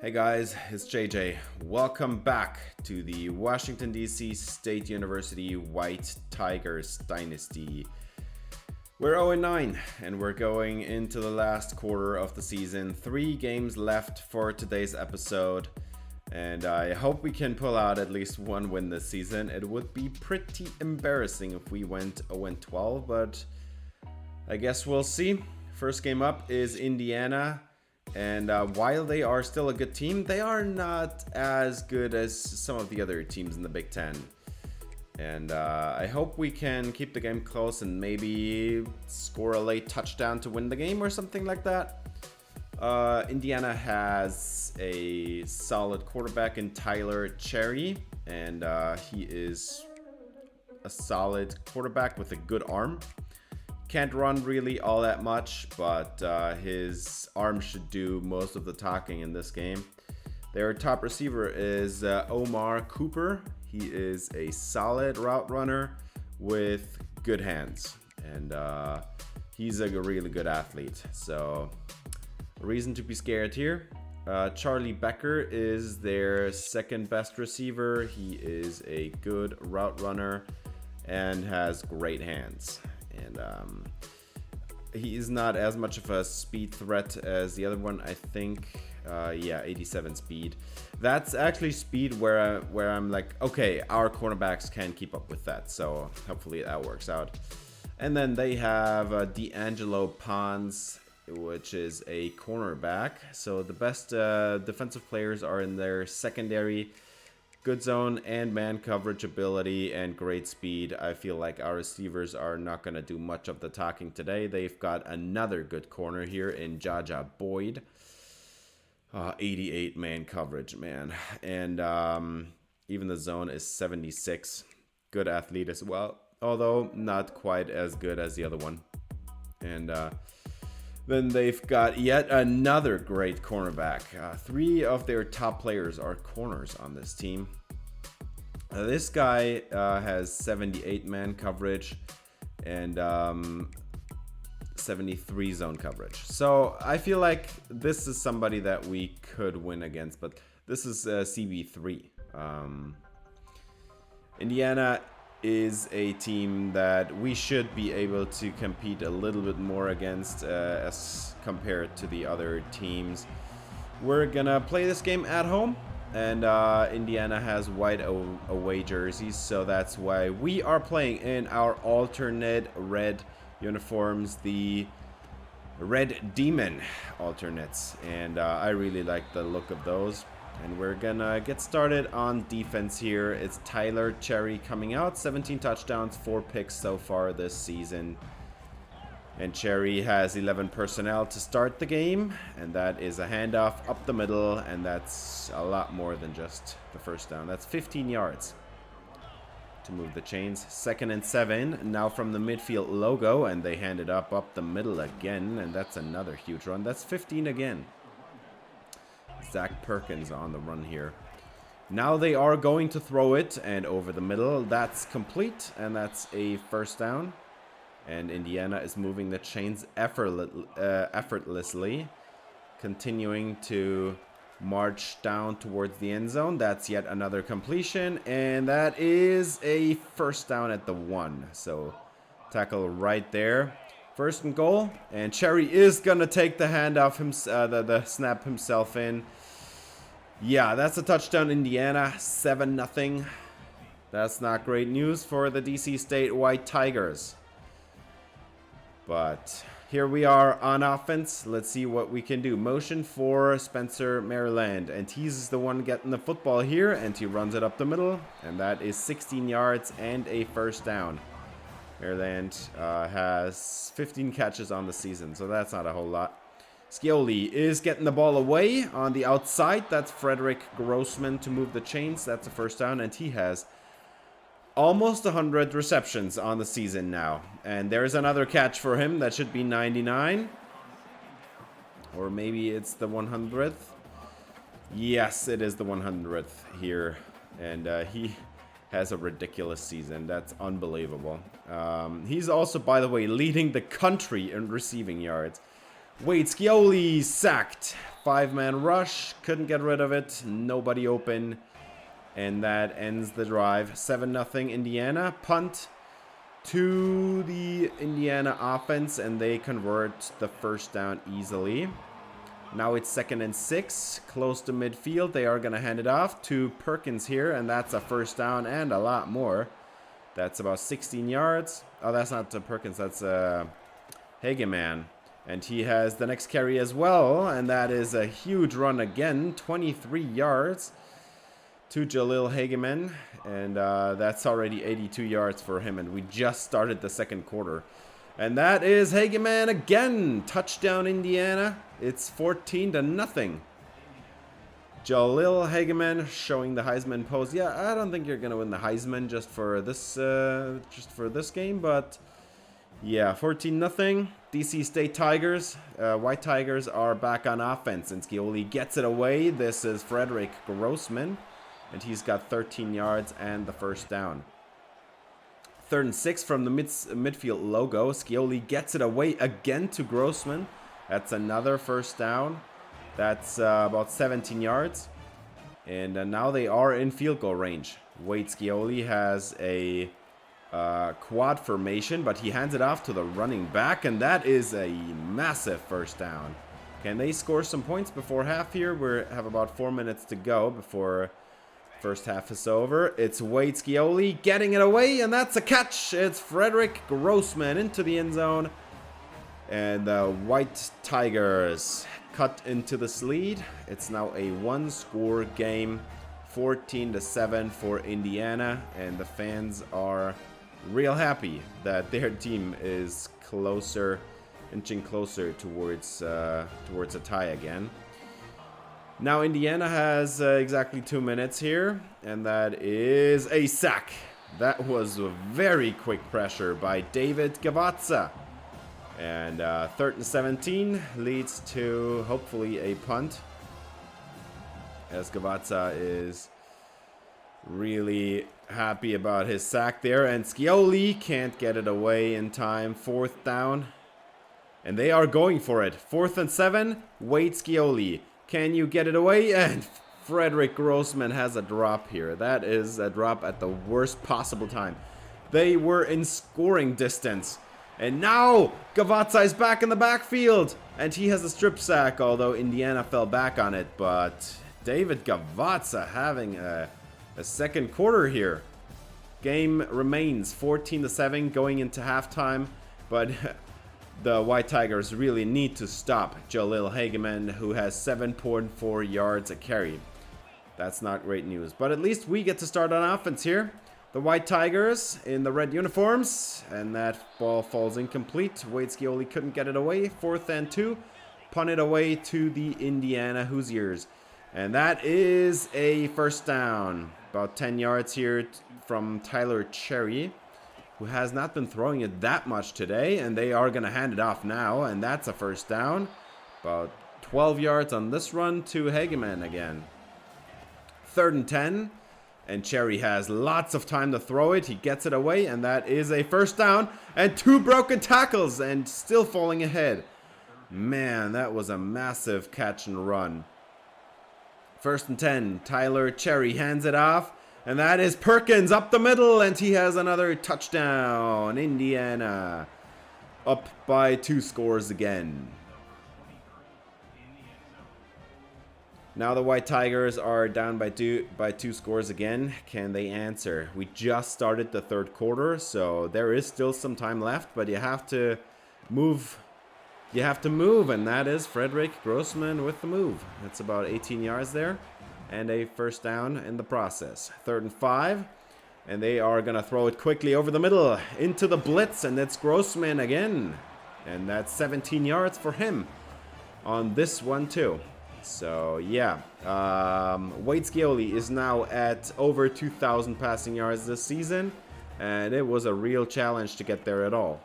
Hey guys, it's JJ. Welcome back to the Washington DC State University White Tigers Dynasty. We're 0-9 and we're going into the last quarter of the season. 3 games left for today's episode, and I hope we can pull out at least one win this season. It would be pretty embarrassing if we went 0-12, but I guess we'll see. First game up is Indiana. And while they are still a good team, they are not as good as some of the other teams in the Big Ten. And I hope we can keep the game close and maybe score a late touchdown to win the game or something like that. Indiana has a solid quarterback in Tyler Cherry, and he is a solid quarterback with a good arm. Can't run really all that much, but his arm should do most of the talking in this game. Their top receiver is Omar Cooper. He is a solid route runner with good hands, and he's a really good athlete. So, a reason to be scared here. Charlie Becker is their second best receiver. He is a good route runner and has great hands. And he is not as much of a speed threat as the other one, I think. 87 speed. That's actually speed where I'm like, okay, our cornerbacks can keep up with that. So hopefully that works out. And then they have D'Angelo Pons, which is a cornerback. So the best defensive players are in their secondary. Good zone and man coverage ability and great speed. I feel like our receivers are not going to do much of the talking today. They've got another good corner here in Jaja Boyd. 88 man coverage, man. And even the zone is 76. Good athlete as well, although not quite as good as the other one. And then they've got yet another great cornerback. 3 of their top players are corners on this team. This guy has 78 man coverage and 73 zone coverage. So I feel like this is somebody that we could win against, but this is CB3. Indiana is a team that we should be able to compete a little bit more against as compared to the other teams. We're gonna play this game at home, and Indiana has white away jerseys, so that's why we are playing in our alternate red uniforms, the Red Demon alternates, and I really like the look of those. And we're gonna get started on defense here. It's Tyler Cherry coming out. 17 touchdowns, 4 picks so far this season. And Cherry has 11 personnel to start the game. And that is a handoff up the middle. And that's a lot more than just the first down. That's 15 yards to move the chains. 2nd and 7. Now from the midfield logo. And they hand it up the middle again. And that's another huge run. That's 15 again. Zach Perkins on the run here. Now they are going to throw it, and over the middle. That's complete, and that's a first down. And Indiana is moving the chains effortlessly, continuing to march down towards the end zone. That's yet another completion, and that is a first down at the 1. So tackle right there. 1st and goal, and Cherry is gonna take the handoff, the snap himself in. Yeah, that's a touchdown, Indiana, 7-0. That's not great news for the DC State White Tigers. But here we are on offense. Let's see what we can do. Motion for Spencer Maryland, and he's the one getting the football here, and he runs it up the middle, and that is 16 yards and a first down. Maryland has 15 catches on the season, so that's not a whole lot. Scioli is getting the ball away on the outside. That's Frederick Grossman to move the chains. That's a first down, and he has almost 100 receptions on the season now. And there's another catch for him. That should be 99. Or maybe it's the 100th. Yes, it is the 100th here. And he has a ridiculous season. That's unbelievable. He's also, by the way, leading the country in receiving yards Wade Scioli sacked. 5-man rush. Couldn't get rid of it. Nobody open. And that ends the drive. 7-0 Indiana. Punt to the Indiana offense. And they convert the first down easily. Now it's 2nd and 6. Close to midfield. They are going to hand it off to Perkins here. And that's a first down and a lot more. That's about 16 yards. Oh, that's not Perkins. That's Hageman. And he has the next carry as well. And that is a huge run again. 23 yards to Jalil Hageman. And that's already 82 yards for him. And we just started the second quarter. And that is Hageman again. Touchdown Indiana. It's 14-0. Jalil Hageman showing the Heisman pose. Yeah, I don't think you're going to win the Heisman just for this game. But yeah, 14-0. DC State Tigers, White Tigers are back on offense, and Scioli gets it away. This is Frederick Grossman, and he's got 13 yards and the first down. 3rd and 6 from the midfield logo. Scioli gets it away again to Grossman. That's another first down. That's about 17 yards. And now they are in field goal range. Wade Scioli has a quad formation, but he hands it off to the running back, and that is a massive first down. Can they score some points before half here? We have about 4 minutes to go before first half is over. It's Wade Scioli getting it away, and that's a catch. It's Frederick Grossman into the end zone, and the White Tigers cut into the lead. It's now a 1-score game, 14-7 for Indiana, and the fans are real happy that their team is inching closer towards a tie again. Now Indiana has exactly 2 minutes here, and that is a sack. That was a very quick pressure by David Gavazza. And 3rd and 17 leads to hopefully a punt, as Gavazza is really happy about his sack there, and Scioli can't get it away in time. 4th down, and they are going for it. 4th and 7, Wade Scioli. Can you get it away? And Frederick Grossman has a drop here. That is a drop at the worst possible time. They were in scoring distance. And now Gavazza is back in the backfield, and he has a strip sack, although Indiana fell back on it. But David Gavazza having a second quarter here. Game remains 14-7 going into halftime, but the White Tigers really need to stop Jalil Hageman, who has 7.4 yards a carry. That's not great news, but at least we get to start on offense here. The White Tigers in the red uniforms, and that ball falls incomplete. Wade Scioli couldn't get it away. 4th and 2, punt it away to the Indiana Hoosiers, and that is a first down. About 10 yards here from Tyler Cherry, who has not been throwing it that much today, and they are going to hand it off now, and that's a first down. About 12 yards on this run to Hageman again. 3rd and 10, and Cherry has lots of time to throw it. He gets it away, and that is a first down, and 2 broken tackles, and still falling ahead. Man, that was a massive catch and run. 1st and 10, Tyler Cherry hands it off, and that is Perkins up the middle, and he has another touchdown. Indiana up by 2 scores again. Now the White Tigers are down by two scores again. Can they answer? We just started the third quarter, so there is still some time left, but you have to move. You have to move, and that is Frederick Grossman with the move. It's about 18 yards there, and a first down in the process. 3rd and 5, and they are going to throw it quickly over the middle into the blitz, and it's Grossman again. And that's 17 yards for him on this one too. So yeah, Wade Scioli is now at over 2,000 passing yards this season, and it was a real challenge to get there at all.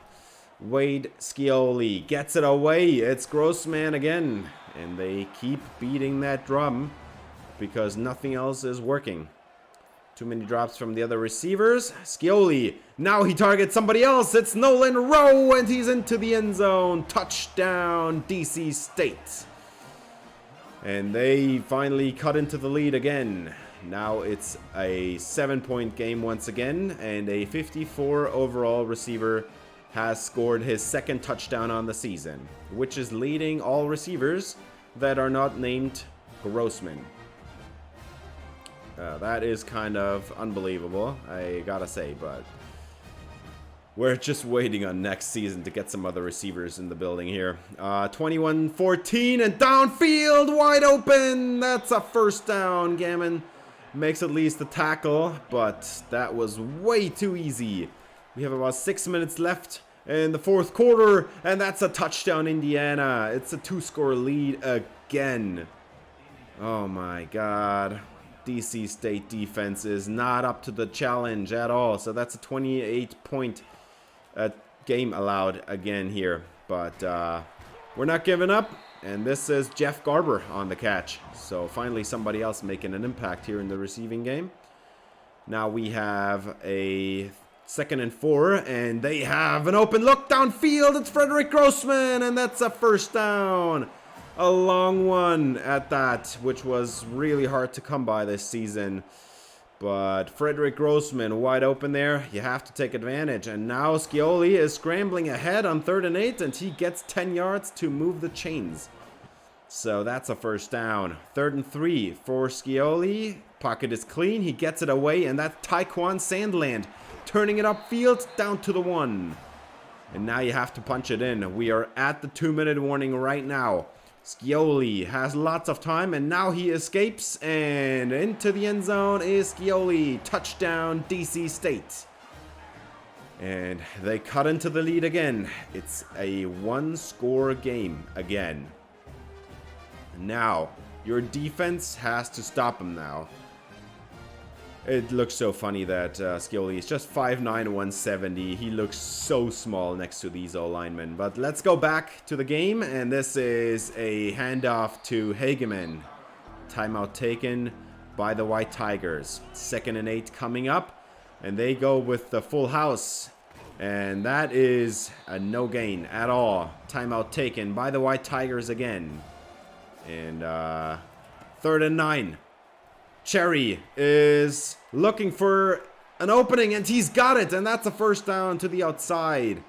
Wade Scioli gets it away. It's Grossman again, and they keep beating that drum because nothing else is working. Too many drops from the other receivers. Scioli. Now he targets somebody else. It's Nolan Rowe, and he's into the end zone. Touchdown, DC State. And they finally cut into the lead again. Now it's a 7-point game once again, and a 54 overall receiver has scored his second touchdown on the season, which is leading all receivers that are not named Grossman. That is kind of unbelievable, I gotta say, but we're just waiting on next season to get some other receivers in the building here. 21-14 and downfield, wide open. That's a first down. Gammon makes at least a tackle, but that was way too easy. We have about 6 minutes left in the fourth quarter, and that's a touchdown, Indiana. It's a 2-score lead again. Oh my God. DC State defense is not up to the challenge at all. So that's a 28-point game allowed again here. But we're not giving up. And this is Jeff Garber on the catch. So finally somebody else making an impact here in the receiving game. Now we have a 2nd and 4. And they have an open look downfield. It's Frederick Grossman. And that's a first down. A long one at that, which was really hard to come by this season. But Frederick Grossman wide open there. You have to take advantage. And now Scioli is scrambling ahead on 3rd and 8, and he gets 10 yards to move the chains. So that's a first down. 3rd and 3 for Scioli. Pocket is clean. He gets it away, and that's Tyquan Sandland turning it upfield down to the 1. And now you have to punch it in. We are at the 2-minute warning right now. Scioli has lots of time, and now he escapes, and into the end zone is Scioli. Touchdown, DC State. And they cut into the lead again. It's a 1-score game again. Now, your defense has to stop him now. It looks so funny that Scioli is just 5'9", 170. He looks so small next to these O-linemen. But let's go back to the game, and this is a handoff to Hageman. Timeout taken by the White Tigers. 2nd and 8 coming up, and they go with the full house. And that is a no gain at all. Timeout taken by the White Tigers again. And 3rd and 9. Cherry is looking for an opening, and he's got it, and that's a first down to the outside.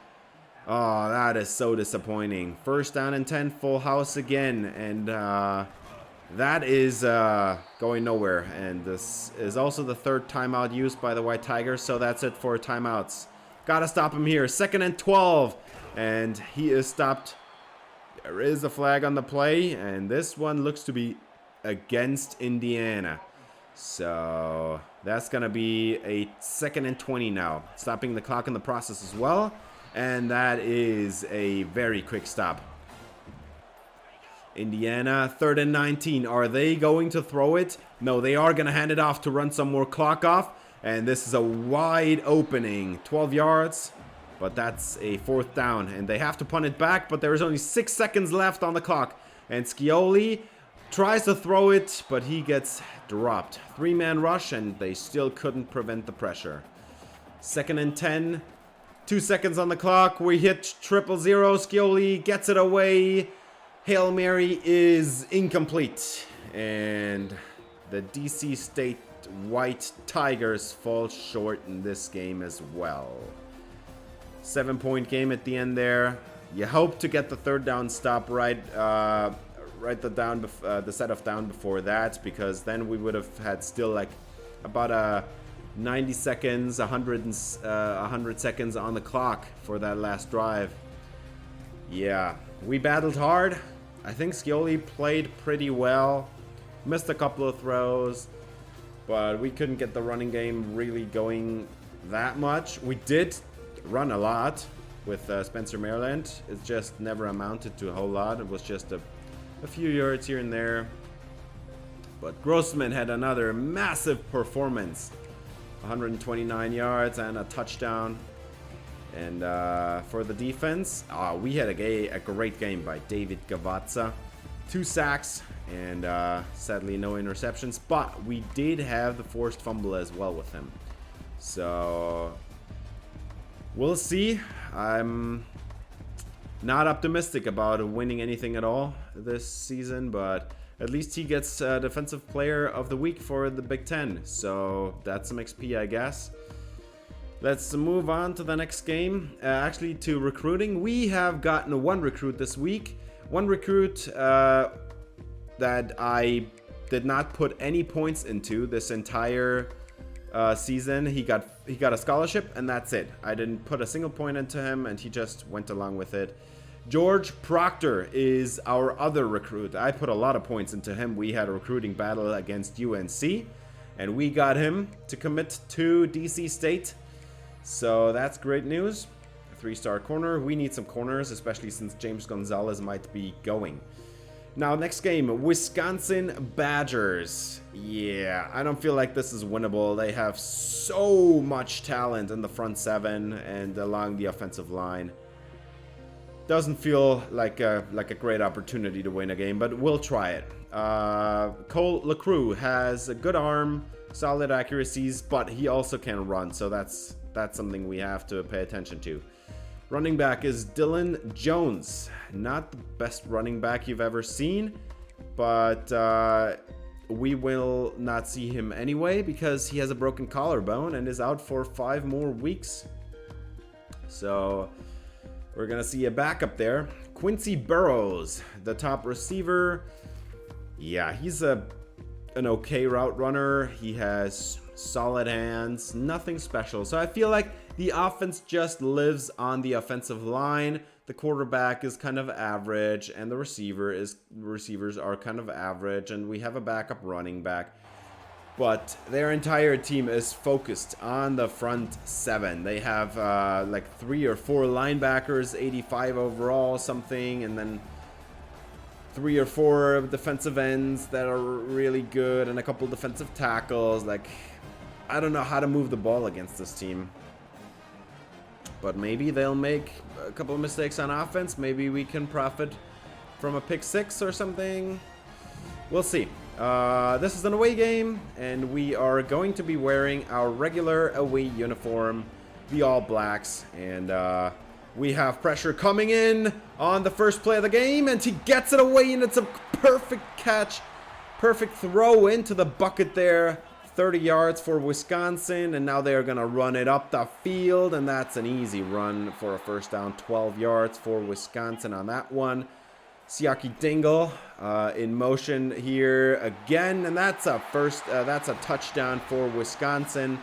Oh, that is so disappointing. 1st down and 10, full house again, and that is going nowhere. And this is also the 3rd timeout used by the White Tigers, so that's it for timeouts. Gotta stop him here. 2nd and 12, and he is stopped. There is a flag on the play, and this one looks to be against Indiana. So that's going to be a 2nd and 20 now. Stopping the clock in the process as well. And that is a very quick stop. Indiana, 3rd and 19. Are they going to throw it? No, they are going to hand it off to run some more clock off. And this is a wide opening. 12 yards. But that's a 4th down. And they have to punt it back. But there is only 6 seconds left on the clock. And Scioli tries to throw it, but he gets dropped. 3-man rush, and they still couldn't prevent the pressure. 2nd and 10. 2 seconds on the clock. We hit 000. Scioli gets it away. Hail Mary is incomplete. And the DC State White Tigers fall short in this game as well. 7-point game at the end there. You hope to get the 3rd down stop right. The set of down before that, because then we would have had still like about 90 seconds, 100 seconds on the clock for that last drive. Yeah, we battled hard. I think Scioli played pretty well. Missed a couple of throws, but we couldn't get the running game really going that much. We did run a lot with Spencer Maryland. It just never amounted to a whole lot. It was just a few yards here and there. But Grossman had another massive performance. 129 yards and a touchdown. And for the defense, we had a great game by David Gavazza. 2 sacks, and sadly no interceptions. But we did have the forced fumble as well with him. So we'll see. I'm not optimistic about winning anything at all this season, but at least he gets Defensive Player of the Week for the Big Ten. So that's some XP, I guess. Let's move on to the next game. Actually, to recruiting. We have gotten 1 recruit this week. 1 recruit that I did not put any points into this entire season. He got a scholarship, and that's it. I didn't put a single point into him, and he just went along with it. George Proctor is our other recruit. I put a lot of points into him. We had a recruiting battle against UNC, and we got him to commit to DC State. So that's great news. A 3-star corner. We need some corners, especially since James Gonzalez might be going. Now, next game, Wisconsin Badgers. Yeah, I don't feel like this is winnable. They have so much talent in the front 7 and along the offensive line. Doesn't feel like a great opportunity to win a game, but we'll try it. Cole LaCrue has a good arm, solid accuracies, but he also can run, so that's something we have to pay attention to. Running back is Dylan Jones. Not the best running back you've ever seen, but we will not see him anyway because he has a broken collarbone and is out for 5 more weeks. So we're going to see a backup there. Quincy Burrows, the top receiver. Yeah, he's an okay route runner. He has solid hands, nothing special. So I feel like the offense just lives on the offensive line. The quarterback is kind of average, and the receivers are kind of average, and we have a backup running back. But their entire team is focused on the front 7. They have like 3 or 4 linebackers, 85 overall, something, and then 3 or 4 defensive ends that are really good, and a couple defensive tackles. Like, I don't know how to move the ball against this team. But maybe they'll make a couple of mistakes on offense. Maybe we can profit from a pick 6 or something. We'll see. This is an away game, and we are going to be wearing our regular away uniform, the All Blacks. And we have pressure coming in on the first play of the game, and he gets it away, and it's a perfect catch. Perfect throw into the bucket there. 30 yards for Wisconsin, and now they're going to run it up the field, and that's an easy run for a first down. 12 yards for Wisconsin on that one. Siaki Dingle in motion here again, and that's a touchdown for Wisconsin.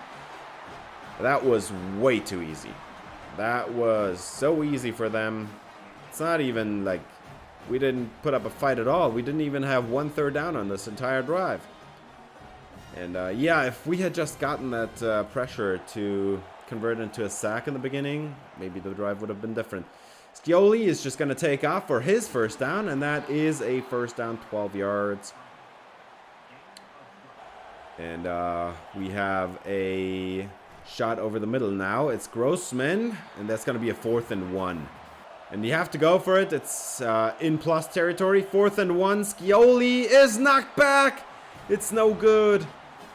That was way too easy. That was so easy for them. It's not even like we didn't put up a fight at all. We didn't even have 1 third down on this entire drive. And yeah, if we had just gotten that pressure to convert into a sack in the beginning, maybe the drive would have been different. Scioli is just going to take off for his first down, and that is a first down, 12 yards. And we have a shot over the middle now. It's Grossman, and that's going to be a 4th and 1. And you have to go for it. It's in plus territory. 4th and 1. Scioli is knocked back. It's no good.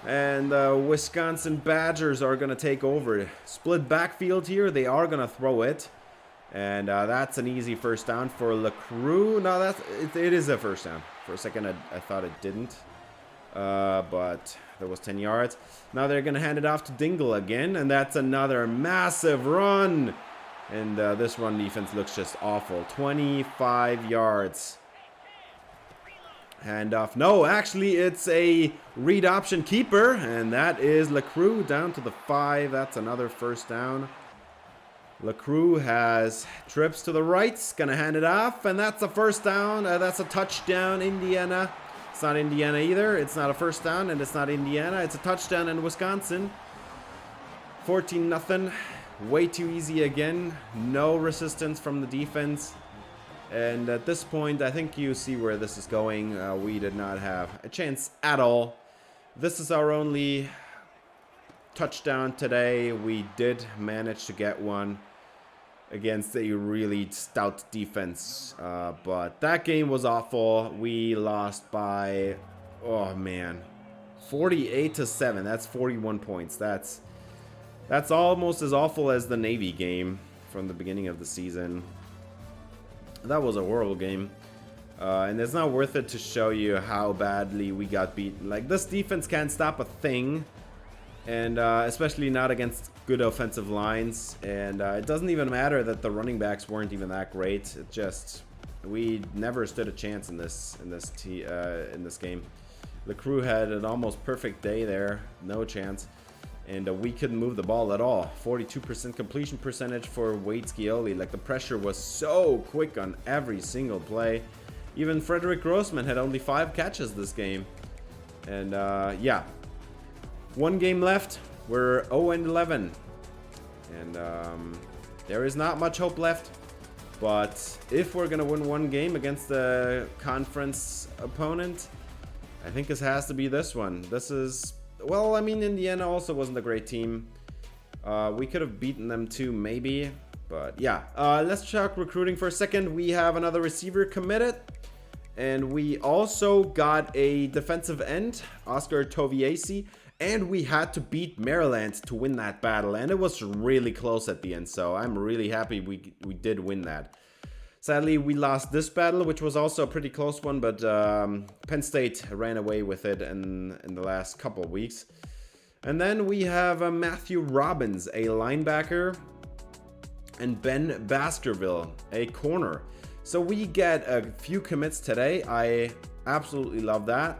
And Wisconsin Badgers are going to take over. Split backfield here. They are going to throw it. And that's an easy first down for LaCrue. No, it is a first down. For a second, I thought it didn't. But there was 10 yards. Now they're going to hand it off to Dingle again. And that's another massive run. And this run defense looks just awful. 25 yards. Handoff. No, actually, it's a read option keeper. And that is LaCrue down to the 5. That's another first down. LaCrue has trips to the right. Going to hand it off. And that's a first down. That's a touchdown, Indiana. It's not Indiana either. It's not a first down. And it's not Indiana. It's a touchdown in Wisconsin. 14-0. Way too easy again. No resistance from the defense. And at this point, I think you see where this is going. We did not have a chance at all. This is our only touchdown today. We did manage to get one. against a really stout defense. But that game was awful. We lost by, oh man, 48-7. That's 41 points. That's almost as awful as the Navy game from the beginning of the season. That was a horrible game. And it's not worth it to show you how badly we got beaten. Like, this defense can't stop a thing. And especially not against good offensive lines. And it doesn't even matter that the running backs weren't even that great. It just, we never stood a chance in this game. The crew had an almost perfect day there, no chance. And we couldn't move the ball at all. 42% completion percentage for Wade Scioli. Like, the pressure was so quick on every single play. Even Frederick Grossman had only 5 catches this game. And yeah. One game left. We're 0-11. And there is not much hope left. But if we're going to win one game against the conference opponent, I think this has to be this one. This is, well, I mean, Indiana also wasn't a great team. We could have beaten them too, maybe. But yeah, let's talk recruiting for a second. We have another receiver committed. And we also got a defensive end, Oscar Toviasi. And we had to beat Maryland to win that battle. And it was really close at the end. So I'm really happy we did win that. Sadly, we lost this battle, which was also a pretty close one. But Penn State ran away with it in the last couple of weeks. And then we have Matthew Robbins, a linebacker. And Ben Baskerville, a corner. So we get a few commits today. I absolutely love that.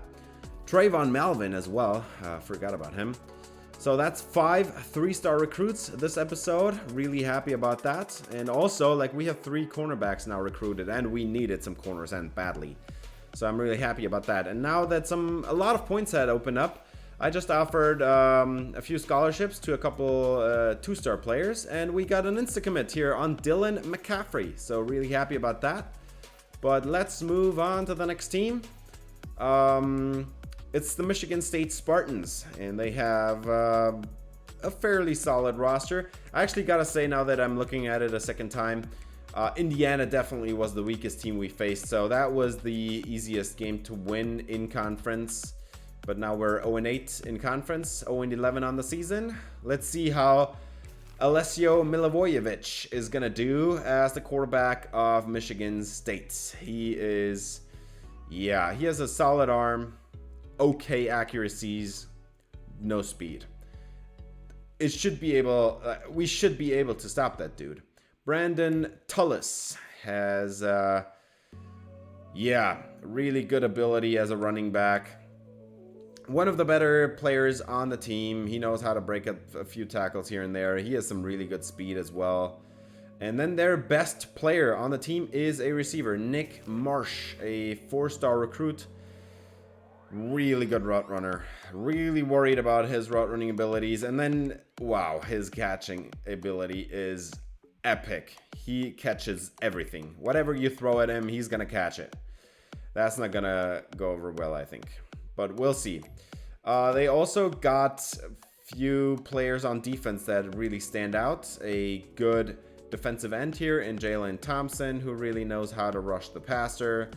Trayvon Melvin as well. Forgot about him. So that's 5 3-star recruits this episode. Really happy about that. And also, like, we have 3 cornerbacks now recruited, and we needed some corners and badly. So I'm really happy about that. And now that a lot of points had opened up, I just offered a few scholarships to a couple 2-star players, and we got an insta-commit here on Dylan McCaffrey. So really happy about that. But let's move on to the next team. It's the Michigan State Spartans, and they have a fairly solid roster. I actually gotta say, now that I'm looking at it a second time, Indiana definitely was the weakest team we faced, so that was the easiest game to win in conference. But now we're 0-8 in conference, 0-11 on the season. Let's see how Alessio Milivojevic is gonna do as the quarterback of Michigan State. He has a solid arm. Okay accuracies, no speed. We should be able to stop that dude. Brandon Tullis has, really good ability as a running back. One of the better players on the team. He knows how to break up a few tackles here and there. He has some really good speed as well. And then their best player on the team is a receiver, Nick Marsh, a 4-star recruit. Really good route runner. Really worried about his route running abilities. And then, wow, his catching ability is epic. He catches everything. Whatever you throw at him, he's going to catch it. That's not going to go over well, I think. But we'll see. They also got a few players on defense that really stand out. A good defensive end here in Jalen Thompson, who really knows how to rush the passer.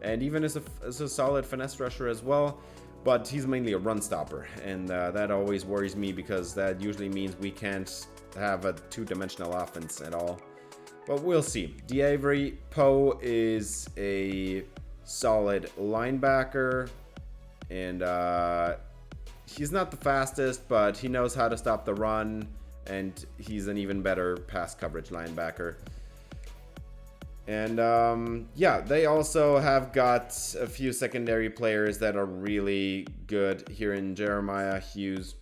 And even is a solid finesse rusher as well. But he's mainly a run stopper. And that always worries me, because that usually means we can't have a 2-dimensional offense at all. But we'll see. D'Avery Poe is a solid linebacker. And he's not the fastest, but he knows how to stop the run. And he's an even better pass coverage linebacker. And they also have got a few secondary players that are really good here in Jeremiah Hughes.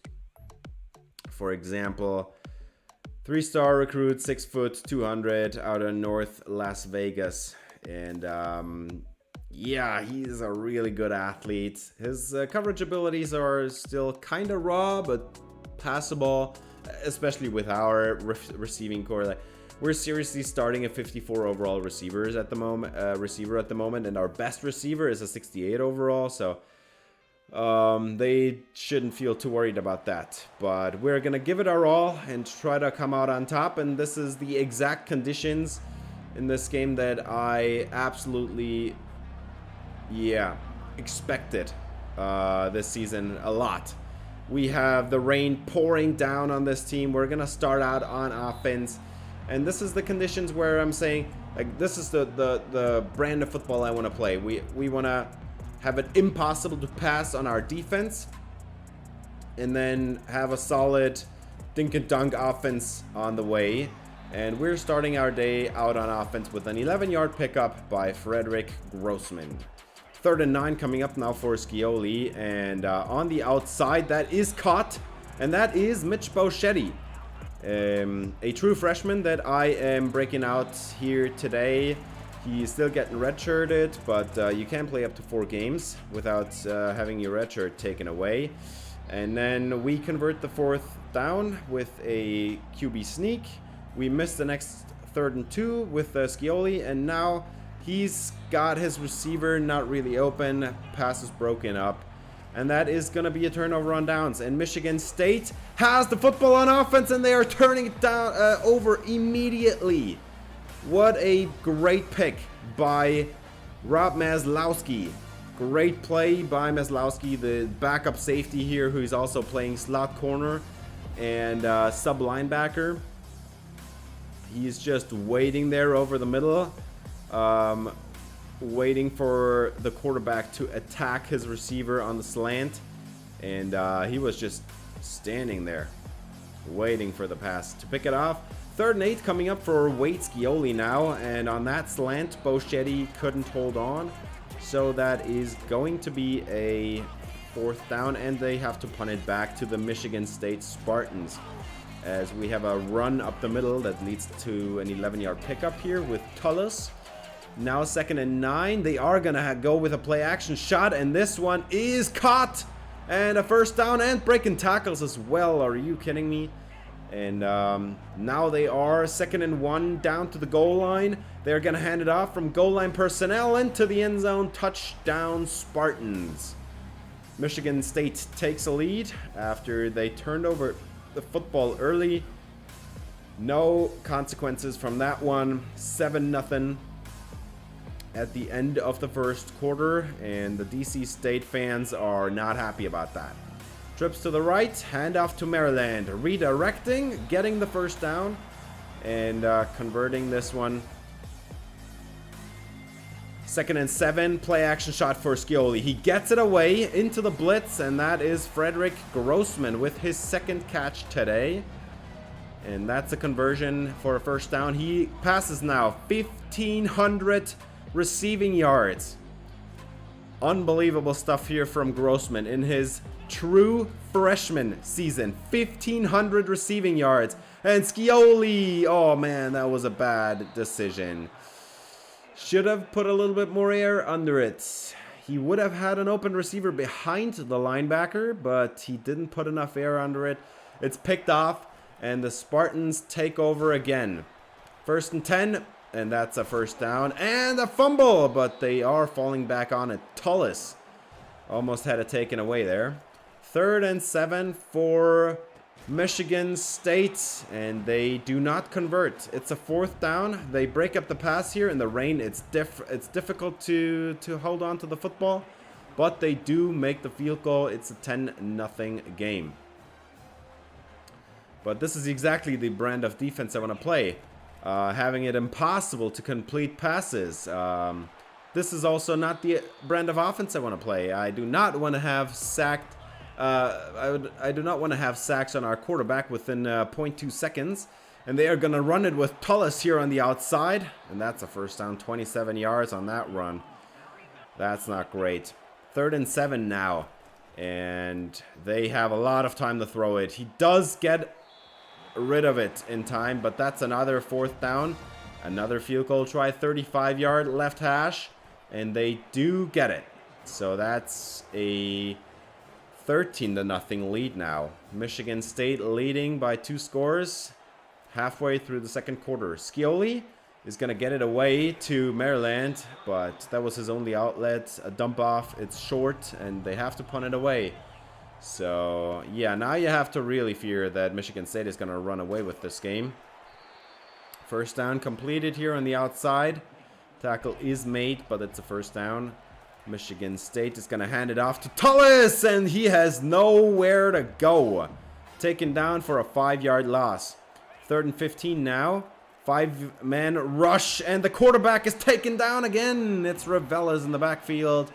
For example, 3-star recruit, 6 foot, 200 out of North Las Vegas. And he's a really good athlete. His coverage abilities are still kind of raw, but passable, especially with our receiving core. Like, we're seriously starting a 54 overall receiver at the moment, and our best receiver is a 68 overall. So They shouldn't feel too worried about that. But we're going to give it our all and try to come out on top. And this is the exact conditions in this game that I absolutely, expected this season a lot. We have the rain pouring down on this team. We're going to start out on offense. And this is the conditions where I'm saying, like, this is the brand of football I want to play. We want to have it impossible to pass on our defense, and then have a solid dink and dunk offense on the way. And we're starting our day out on offense with an 11-yard pickup by Frederick Grossman. 3rd and 9 coming up now for Scioli, and on the outside that is caught, and that is Mitch Boschetti, a true freshman that I am breaking out here today. He's still getting redshirted, but you can play up to 4 games without having your redshirt taken away. And then we convert the 4th down with a QB sneak. We missed the next 3rd and 2 with Scioli, and now he's got his receiver not really open. Pass is broken up. And that is going to be a turnover on downs. And Michigan State has the football on offense, and they are turning it down over immediately. What a great pick by Rob Maslowski. Great play by Maslowski, the backup safety here, who's also playing slot corner and sub linebacker. He's just waiting there over the middle, waiting for the quarterback to attack his receiver on the slant. And he was just standing there, waiting for the pass to pick it off. 3rd and 8 coming up for Wade Scioli now, and on that slant, Boschetti couldn't hold on, so that is going to be a 4th down, and they have to punt it back to the Michigan State Spartans, as we have a run up the middle that leads to an 11-yard pickup here with Tullis. Now 2nd and 9, they are gonna go with a play action shot, and this one is caught, and a 1st down, and breaking tackles as well. Are you kidding me? And now they are 2nd and 1 down to the goal line. They're going to hand it off from goal line personnel into the end zone. Touchdown Spartans. Michigan State takes a lead after they turned over the football early. No consequences from that one. 7-0 at the end of the 1st quarter. And the DC State fans are not happy about that. Trips to the right, handoff to Maryland, redirecting, getting the 1st down, and converting this one. 2nd and 7, play action shot for Scioli. He gets it away into the blitz, and that is Frederick Grossman with his 2nd catch today. And that's a conversion for a 1st down. He passes now 1,500 receiving yards. Unbelievable stuff here from Grossman in his true freshman season. 1,500 receiving yards. And Scioli, oh man, that was a bad decision. Should have put a little bit more air under it. He would have had an open receiver behind the linebacker, but he didn't put enough air under it. It's picked off, and the Spartans take over again. 1st and 10, and that's a 1st down. And a fumble, but they are falling back on it. Tullis almost had it taken away there. 3rd and 7 for Michigan State, and they do not convert. It's a 4th down. They break up the pass here in the rain. It's difficult to hold on to the football, but they do make the field goal. It's a 10-0 game. But this is exactly the brand of defense I want to play, having it impossible to complete passes. This is also not the brand of offense I want to play. I do not want to have sacked. I do not want to have sacks on our quarterback within 0.2 seconds. And they are going to run it with Tullis here on the outside. And that's a 1st down, 27 yards on that run. That's not great. 3rd and 7 now. And they have a lot of time to throw it. He does get rid of it in time, but that's another 4th down. Another field goal try, 35-yard left hash. And they do get it. So that's a 13-0 lead now. Michigan State leading by 2 scores halfway through the 2nd quarter. Scioli is going to get it away to Maryland, but that was his only outlet. A dump off, it's short, and they have to punt it away. So, yeah, now you have to really fear that Michigan State is going to run away with this game. First down completed here on the outside. Tackle is made, but it's a first down. Michigan State is going to hand it off to Tullis, and he has nowhere to go. Taken down for a 5-yard loss. 3rd and 15 now. 5-man rush, and the quarterback is taken down again. It's Ravella's in the backfield,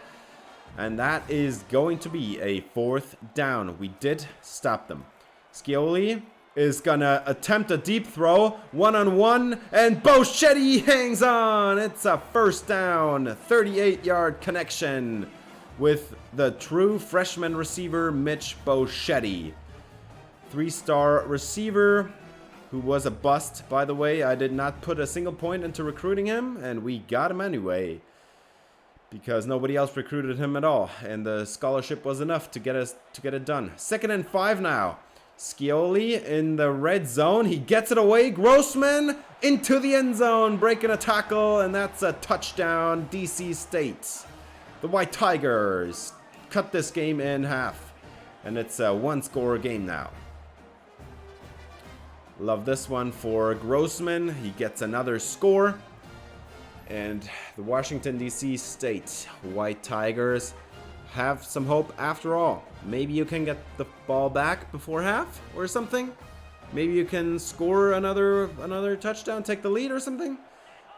and that is going to be a 4th down. We did stop them. Scioli is gonna attempt a deep throw, one-on-one, and Boschetti hangs on. It's a first down, 38-yard connection with the true freshman receiver, Mitch Boschetti. 3-star receiver who was a bust, by the way. I did not put a single point into recruiting him, and we got him anyway because nobody else recruited him at all, and the scholarship was enough to get it done. 2nd and 5 now. Scioli in the red zone. He gets it away. Grossman into the end zone, breaking a tackle, and that's a touchdown, DC State. The White Tigers cut this game in half, and it's a 1-score game now. Love this one for Grossman. He gets another score, and the Washington, D.C. State White Tigers have some hope after all. Maybe you can get the ball back before half or something. Maybe you can score another touchdown, take the lead or something.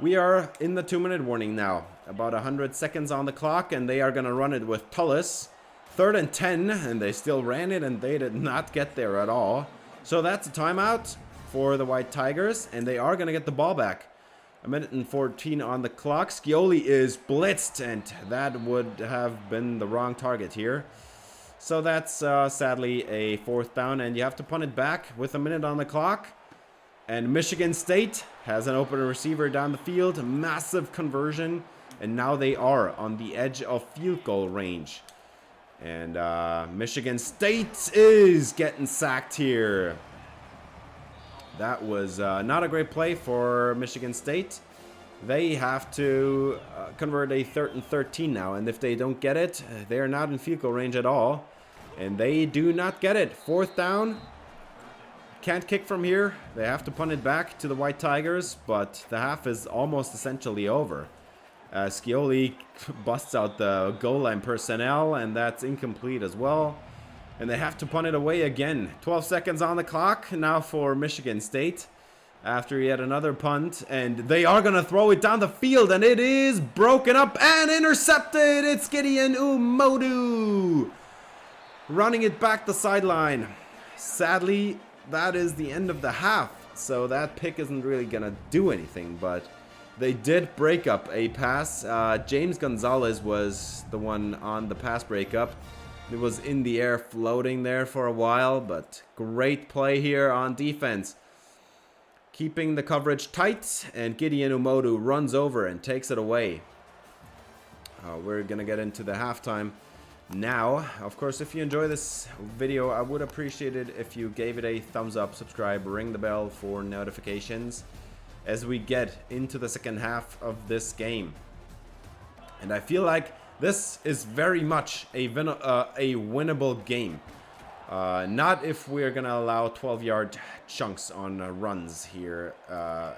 We are in the 2-minute warning now. About 100 seconds on the clock, and they are going to run it with Tullis. 3rd and 10, and they still ran it, and they did not get there at all. So that's a timeout for the White Tigers, and they are going to get the ball back. 1 minute and 14 on the clock. Scioli is blitzed, and that would have been the wrong target here. So that's sadly a 4th down, and you have to punt it back with 1 minute on the clock. And Michigan State has an open receiver down the field. Massive conversion, and now they are on the edge of field goal range. And Michigan State is getting sacked here. That was not a great play for Michigan State. They have to convert a 3rd and 13 now, and if they don't get it, they are not in field goal range at all. And they do not get it. 4th down. Can't kick from here. They have to punt it back to the White Tigers, but the half is almost essentially over. Scioli busts out the goal line personnel, and that's incomplete as well. And they have to punt it away again. 12 seconds on the clock now for Michigan State. After yet another punt, and they are going to throw it down the field, and it is broken up and intercepted. It's Gideon Umodu running it back the sideline. Sadly, that is the end of the half, so that pick isn't really going to do anything, but they did break up a pass. James Gonzalez was the one on the pass breakup. It was in the air floating there for a while, but great play here on defense. Keeping the coverage tight, and Gideon Umodu runs over and takes it away. We're going to get into the halftime now. Of course, if you enjoy this video, I would appreciate it if you gave it a thumbs up, subscribe, ring the bell for notifications as we get into the second half of this game. And I feel like this is very much a winnable game. Not if we're going to allow 12-yard chunks on runs here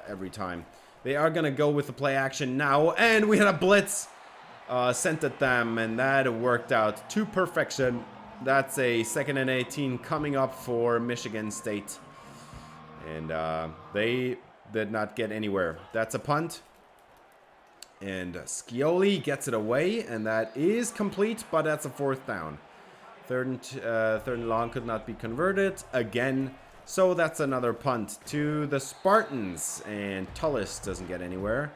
every time. They are going to go with the play action now, and we had a blitz sent at them, and that worked out to perfection. That's a 2nd and 18 coming up for Michigan State. And they did not get anywhere. That's a punt. And Scioli gets it away, and that is complete, but that's a 4th down. 3rd and long could not be converted again, so that's another punt to the Spartans, and Tullis doesn't get anywhere.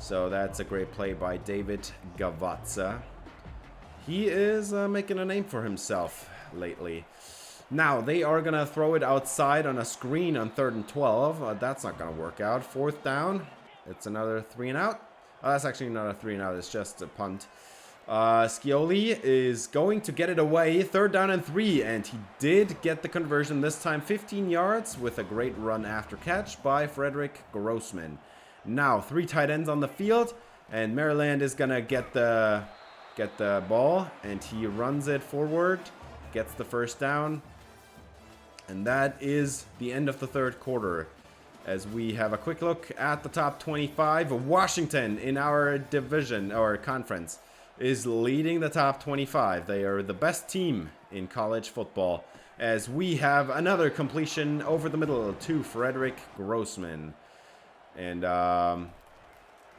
So that's a great play by David Gavazza. He is making a name for himself lately. Now they are gonna throw it outside on a screen on 3rd and 12. That's not gonna work out. 4th down. It's another 3 and out. That's actually not a 3 and out. It's just a punt. Scioli is going to get it away. 3rd down and 3, and he did get the conversion this time. 15 yards with a great run after catch by Frederick Grossman. Now 3 tight ends on the field, and Maryland is gonna get the ball, and he runs it forward, gets the first down, and that is the end of the third quarter. As we have a quick look at the top 25, Washington in our division or conference is leading the top 25. They are the best team in college football, as we have another completion over the middle to Frederick Grossman. And a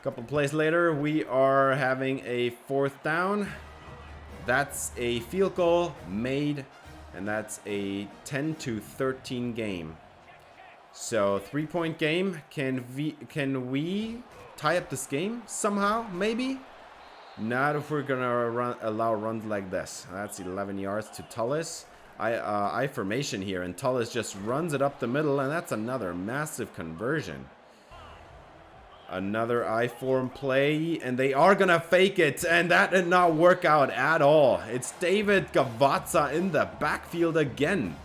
couple plays later, we are having a 4th down. That's a field goal made, and that's a 10-13 game. So 3-point game. Can we tie up this game somehow? Maybe. Not if we're gonna allow runs like this. That's 11 yards to Tullis. I formation here, and Tullis just runs it up the middle, and that's another massive conversion. Another I-form play, and they are gonna fake it, and that did not work out at all. It's David Gavazza in the backfield again,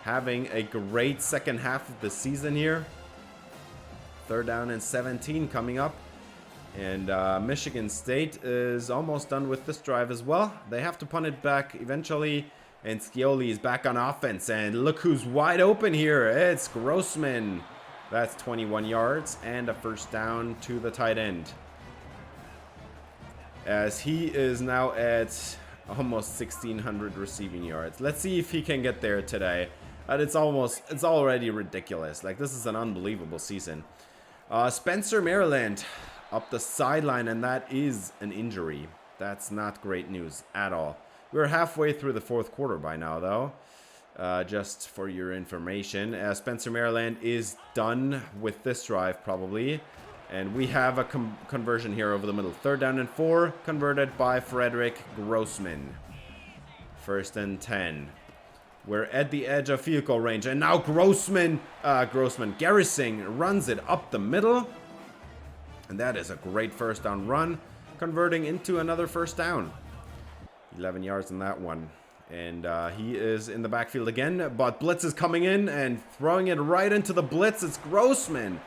having a great second half of the season here. 3rd down and 17 coming up. And Michigan State is almost done with this drive as well. They have to punt it back eventually. And Scioli is back on offense. And look who's wide open here. It's Grossman. That's 21 yards and a first down to the tight end. As he is now at almost 1,600 receiving yards. Let's see if he can get there today. It's already ridiculous. Like, this is an unbelievable season. Spencer, Maryland, up the sideline, and that is an injury. That's not great news at all. We're halfway through the 4th quarter by now, though. Just for your information, Spencer, Maryland is done with this drive probably. And we have a conversion here over the middle. 3rd down and 4, converted by Frederick Grossman. 1st and 10. We're at the edge of field goal range, and now Garrison runs it up the middle. And that is a great first down run, converting into another first down. 11 yards on that one. And he is in the backfield again, but blitz is coming in and throwing it right into the blitz. It's Grossman.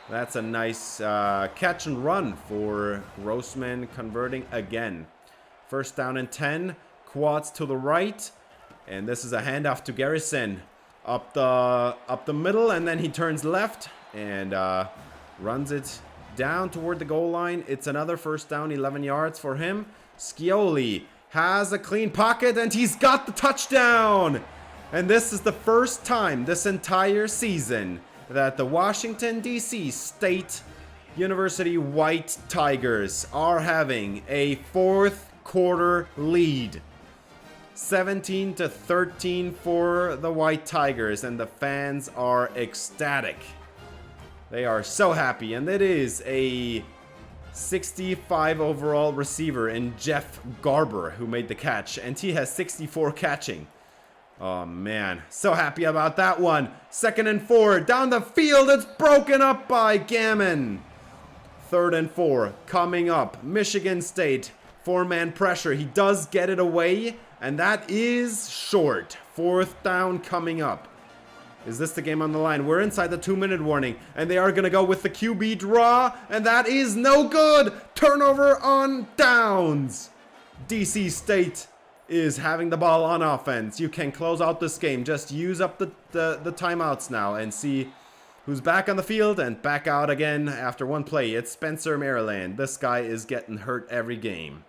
That's a nice catch and run for Grossman, converting again. 1st down and 10, quads to the right. And this is a handoff to Garrison up the middle, and then he turns left and runs it down toward the goal line. It's another first down, 11 yards for him. Scioli has a clean pocket, and he's got the touchdown. And this is the first time this entire season that the Washington, D.C. State University White Tigers are having a 4th quarter lead. 17-13 for the White Tigers, and the fans are ecstatic. They are so happy, and it is a 65 overall receiver in Jeff Garber who made the catch, and he has 64 catching. Oh man, so happy about that one. 2nd and 4, down the field, it's broken up by Gammon. 3rd and 4, coming up, Michigan State, 4-man pressure. He does get it away, and that is short. 4th down coming up. Is this the game on the line? We're inside the 2-minute warning, and they are going to go with the QB draw, and that is no good. Turnover on downs. DC State is having the ball on offense. You can close out this game. Just use up the timeouts now and see who's back on the field and back out again after one play. It's Spencer, Maryland. This guy is getting hurt every game,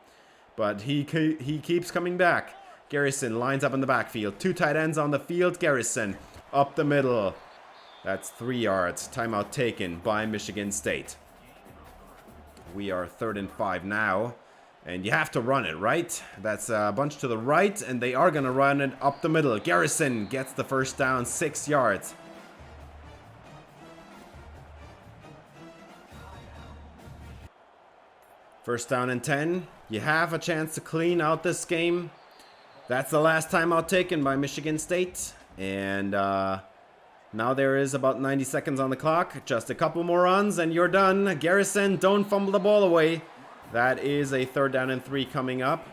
but he keeps coming back. Garrison lines up in the backfield. 2 tight ends on the field. Garrison up the middle. That's 3 yards. Timeout taken by Michigan State. We are 3rd and 5 now. And you have to run it, right? That's a bunch to the right, and they are going to run it up the middle. Garrison gets the first down, 6 yards. First down and 10. You have a chance to clean out this game. That's the last timeout taken by Michigan State. And now there is about 90 seconds on the clock. Just a couple more runs and you're done. Garrison, don't fumble the ball away. That is a 3rd down and 3 coming up.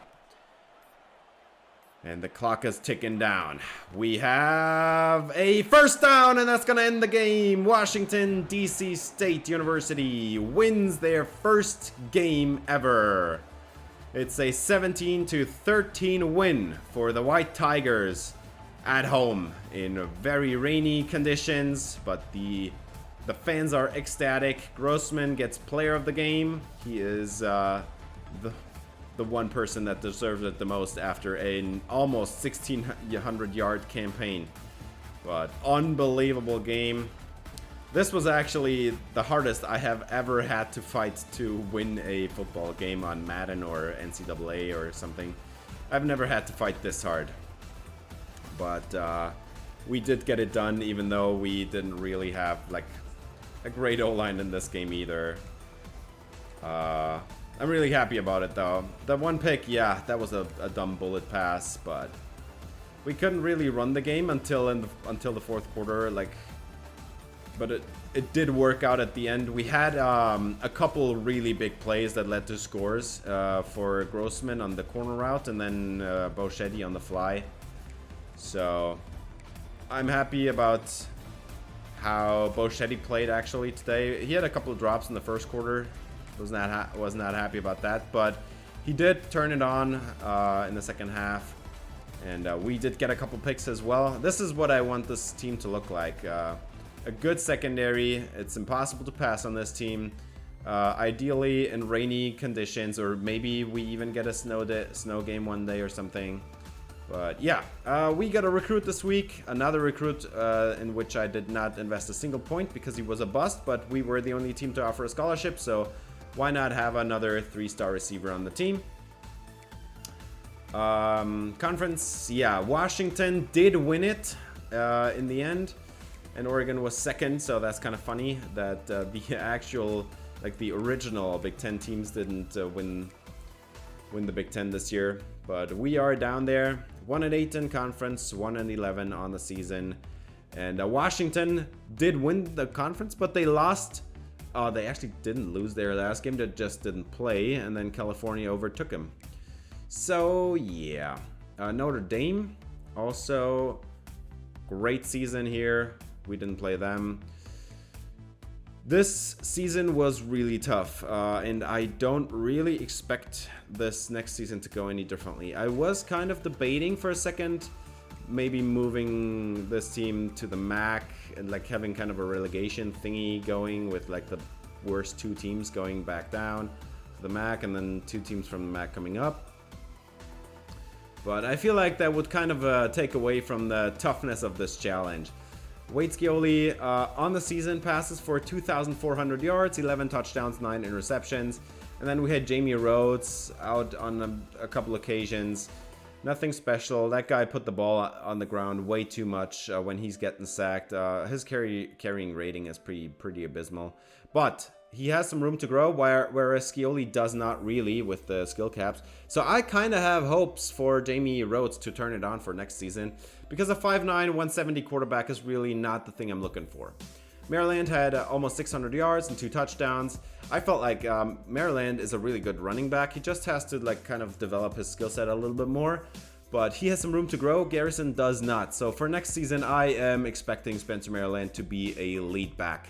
And the clock is ticking down. We have a first down, and that's going to end the game. Washington, DC State University wins their first game ever. It's a 17-13 win for the White Tigers at home in very rainy conditions, but the fans are ecstatic. Grossman gets player of the game. He is the one person that deserves it the most after an almost 1,600 yard campaign. But unbelievable game. This was actually the hardest I have ever had to fight to win a football game on Madden or NCAA or something. I've never had to fight this hard. But we did get it done, even though we didn't really have like a great O-line in this game either. I'm really happy about it though. The one pick, yeah, that was a dumb bullet pass, but we couldn't really run the game until the fourth quarter. But it did work out at the end. We had a couple really big plays that led to scores for Grossman on the corner route, and then Boschetti on the fly. So I'm happy about how Boschetti played actually today. He had a couple of drops in the first quarter. Was not happy about that, but he did turn it on in the second half, and we did get a couple picks as well. This is what I want this team to look like. A good secondary. It's impossible to pass on this team. Ideally in rainy conditions, or maybe we even get a snow game one day or something. But yeah, we got a recruit this week. Another recruit in which I did not invest a single point because he was a bust, but we were the only team to offer a scholarship, so why not have another 3-star receiver on the team? Conference, yeah, Washington did win it in the end, and Oregon was second, so that's kind of funny that the actual, like the original Big Ten teams didn't win the Big Ten this year. But we are down there, 1-8 in conference, 1-11 on the season, and Washington did win the conference, but they lost. They actually didn't lose their last game, they just didn't play, and then California overtook them. So yeah, Notre Dame, also great season here. We didn't play them. This season was really tough, and I don't really expect this next season to go any differently. I was kind of debating for a second, maybe moving this team to the MAC and like having kind of a relegation thingy going with like the worst two teams going back down to the MAC and then two teams from the MAC coming up. But I feel like that would kind of take away from the toughness of this challenge. Wade Scioli on the season passes for 2,400 yards, 11 touchdowns, 9 interceptions. And then we had Jamie Rhodes out on a couple occasions. Nothing special. That guy put the ball on the ground way too much when he's getting sacked. His carrying rating is pretty abysmal. But he has some room to grow, whereas Scioli does not really with the skill caps. So I kind of have hopes for Jamie Rhodes to turn it on for next season, because a 5'9", 170 quarterback is really not the thing I'm looking for. Maryland had almost 600 yards and 2 touchdowns. I felt like Maryland is a really good running back. He just has to like kind of develop his skill set a little bit more, but he has some room to grow. Garrison does not. So for next season, I am expecting Spencer Maryland to be a lead back,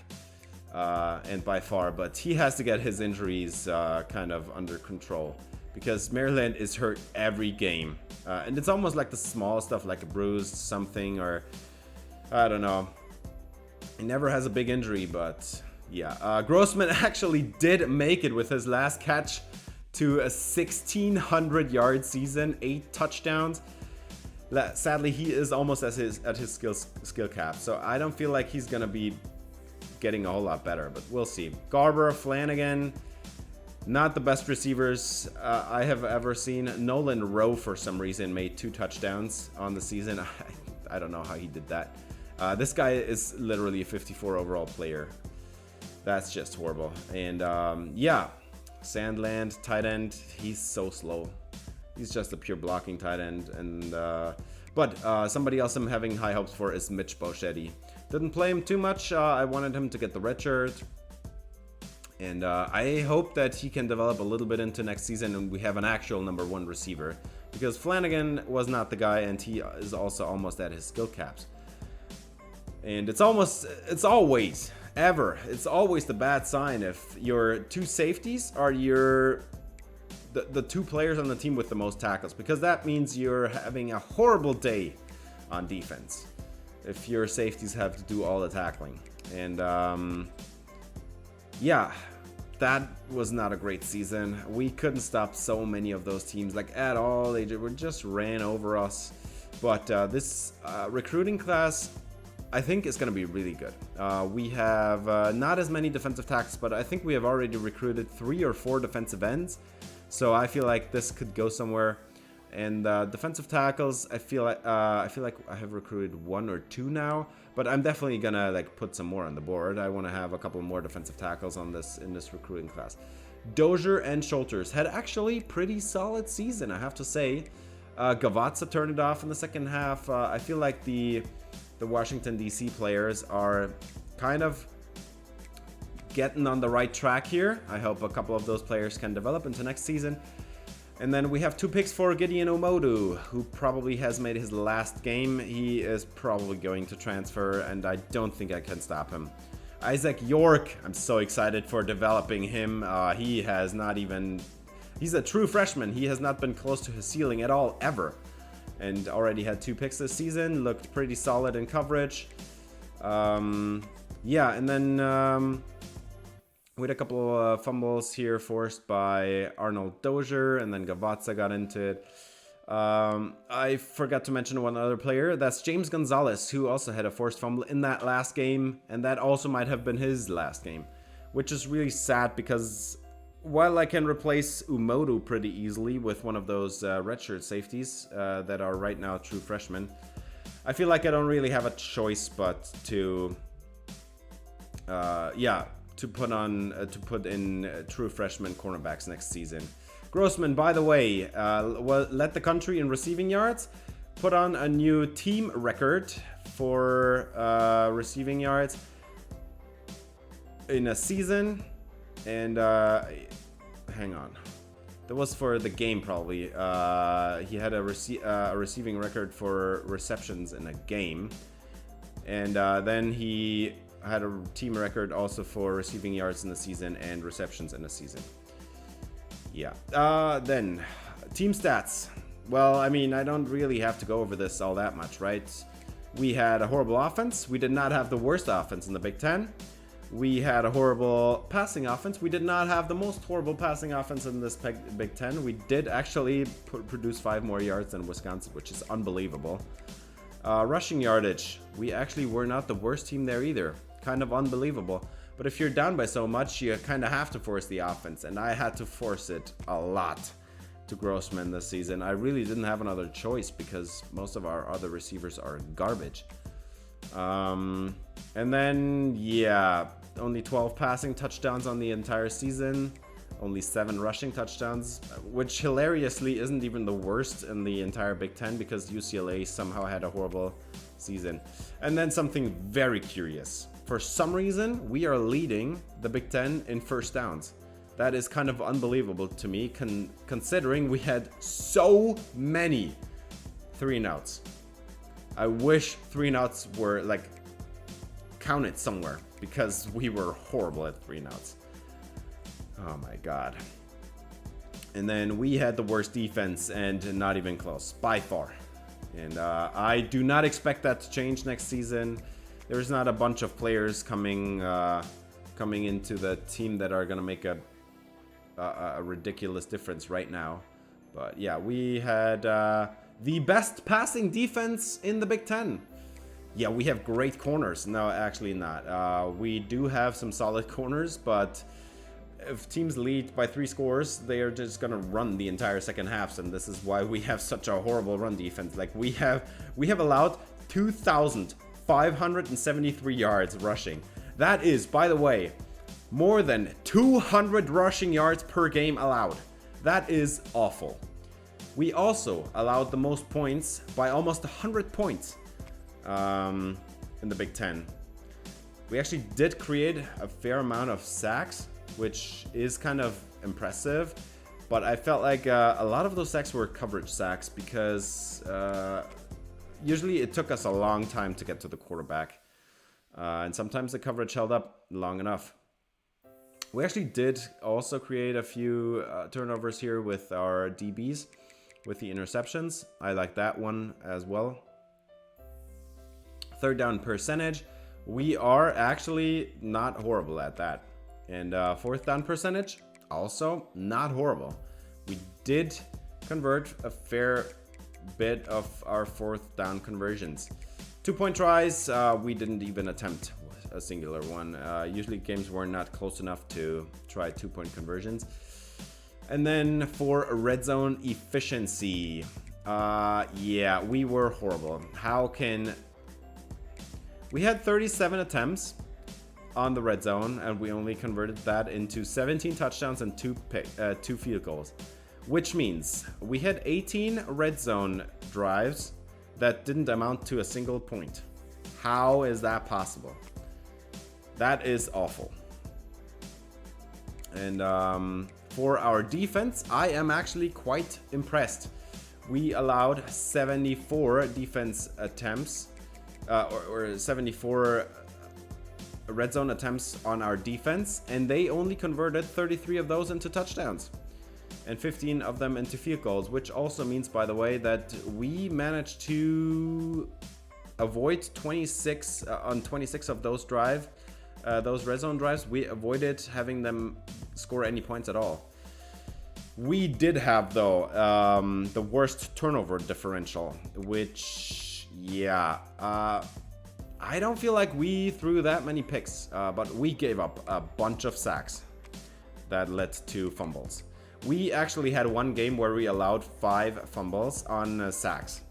and by far, but he has to get his injuries kind of under control, because Maryland is hurt every game, and it's almost like the small stuff, like a bruised something, or I don't know. He never has a big injury, but yeah. Grossman actually did make it with his last catch to a 1,600 yard season, 8 touchdowns. Sadly, he is almost at his skill cap, so I don't feel like he's gonna be getting a whole lot better, but we'll see. Garber, Flanagan, not the best receivers I have ever seen. Nolan Rowe, for some reason, made 2 touchdowns on the season. I don't know how he did that. This guy is literally a 54 overall player. That's just horrible. And yeah, Sandland, tight end, he's so slow. He's just a pure blocking tight end. And but somebody else I'm having high hopes for is Mitch Boschetti. Didn't play him too much. I wanted him to get the red shirt. And I hope that he can develop a little bit into next season and we have an actual number 1 receiver. because Flanagan was not the guy, and he is also almost at his skill caps. And it's always the bad sign if your two safeties are the two players on the team with the most tackles, because that means you're having a horrible day on defense if your safeties have to do all the tackling. And yeah, that was not a great season. We couldn't stop so many of those teams like at all. They just ran over us. But this recruiting class, I think, is going to be really good. We have not as many defensive tackles, but I think we have already recruited 3 or 4 defensive ends. So I feel like this could go somewhere. And defensive tackles, I feel like I have recruited 1 or 2 now, but I'm definitely gonna like put some more on the board. I want to have a couple more defensive tackles in this recruiting class. Dozier and Schulters had actually pretty solid season, I have to say. Gavazza turned it off in the second half. I feel like the Washington DC players are kind of getting on the right track here. I hope a couple of those players can develop into next season. And then we have 2 picks for Gideon Omodu, who probably has made his last game. He is probably going to transfer, and I don't think I can stop him. Isaac York, I'm so excited for developing him. He's a true freshman. He has not been close to his ceiling at all, ever. And already had 2 picks this season, looked pretty solid in coverage. Yeah, and then we had a couple of fumbles here forced by Arnold Dozier, and then Gavazza got into it. I forgot to mention one other player. That's James Gonzalez, who also had a forced fumble in that last game, and that also might have been his last game, which is really sad because while I can replace Umodu pretty easily with one of those redshirt safeties that are right now true freshmen, I feel like I don't really have a choice but to put in true freshman cornerbacks next season. Grossman, by the way, led the country in receiving yards, put on a new team record for receiving yards in a season, and hang on, that was for the game probably. He had a receiving record for receptions in a game, and then he had a team record also for receiving yards in the season and receptions in the season. Yeah. Then team stats. Well, I mean, I don't really have to go over this all that much, right? We had a horrible offense. We did not have the worst offense in the Big Ten. We had a horrible passing offense. We did not have the most horrible passing offense in this Big Ten. We did actually produce 5 more yards than Wisconsin, which is unbelievable. Rushing yardage. We actually were not the worst team there either. Kind of unbelievable. But if you're down by so much, you kind of have to force the offense, and I had to force it a lot to Grossman this season. I really didn't have another choice because most of our other receivers are garbage. And then, yeah, only 12 passing touchdowns on the entire season, only 7 rushing touchdowns, which hilariously isn't even the worst in the entire Big Ten because UCLA somehow had a horrible season. And then something very curious. For some reason, we are leading the Big Ten in first downs. That is kind of unbelievable to me, considering we had so many 3-and-outs. I wish 3-and-outs were like counted somewhere because we were horrible at 3-and-outs. Oh my god. And then we had the worst defense, and not even close, by far. And I do not expect that to change next season. There's not a bunch of players coming into the team that are going to make a ridiculous difference right now. But yeah, we had the best passing defense in the Big Ten. Yeah, we have great corners. No, actually not. We do have some solid corners, but if teams lead by 3 scores, they are just gonna run the entire second halves, and this is why we have such a horrible run defense. Like we have allowed 2,573 yards rushing. That is, by the way, more than 200 rushing yards per game allowed. That is awful. We also allowed the most points by almost 100 points in the Big Ten. We actually did create a fair amount of sacks, which is kind of impressive. But I felt like a lot of those sacks were coverage sacks because usually it took us a long time to get to the quarterback. And sometimes the coverage held up long enough. We actually did also create a few turnovers here with our DBs, with the interceptions. I like that one as well. Third down percentage. We are actually not horrible at that. And fourth down percentage, also not horrible. We did convert a fair bit of our fourth down conversions. 2-point tries, we didn't even attempt a singular one. Usually games were not close enough to try 2-point conversions. And then for red zone efficiency, yeah, we were horrible. We had 37 attempts on the red zone, and we only converted that into 17 touchdowns and 2 field goals, which means we had 18 red zone drives that didn't amount to a single point. How is that possible? That is awful. And for our defense, I am actually quite impressed. We allowed 74 defense attempts, or 74 red zone attempts on our defense, and they only converted 33 of those into touchdowns and 15 of them into field goals, which also means, by the way, that we managed to avoid 26 on 26 of those red zone drives. We avoided having them score any points at all. We did have, though, the worst turnover differential, which, yeah, I don't feel like we threw that many picks, but we gave up a bunch of sacks that led to fumbles. We actually had one game where we allowed 5 fumbles on sacks.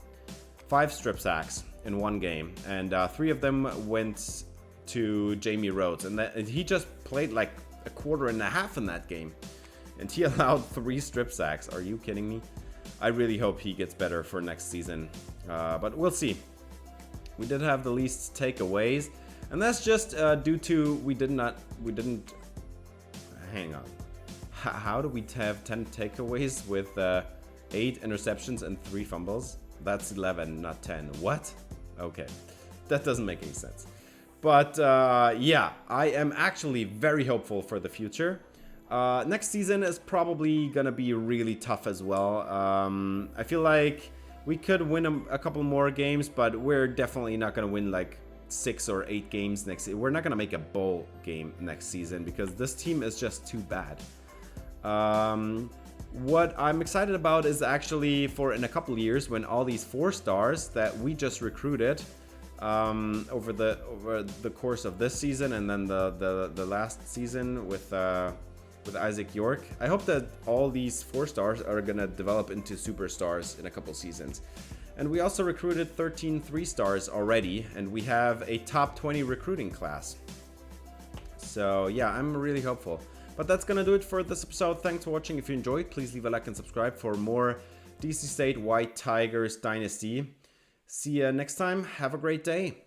5 strip sacks in one game, and 3 of them went to Jamie Rhodes, and he just played like a quarter and a half in that game, and he allowed 3 strip sacks. Are you kidding me? I really hope he gets better for next season, but we'll see. We did have the least takeaways, and that's just due to we didn't hang on. How do we have 10 takeaways with 8 interceptions and 3 fumbles? That's 11, not 10. What? Okay, that doesn't make any sense. But yeah, I am actually very hopeful for the future. Next season is probably gonna be really tough as well. I feel like we could win a couple more games, but we're definitely not gonna win like 6 or 8 games next season. We're not gonna make a bowl game next season because this team is just too bad. What I'm excited about is actually for in a couple of years when all these 4 stars that we just recruited over the course of this season and then the last season with Isaac York. I hope that all these 4 stars are gonna develop into superstars in a couple seasons. And we also recruited 13 3-stars already, and we have a top 20 recruiting class. So yeah, I'm really hopeful. But that's gonna do it for this episode. Thanks for watching. If you enjoyed, please leave a like and subscribe for more DC State White Tigers Dynasty. See you next time. Have a great day.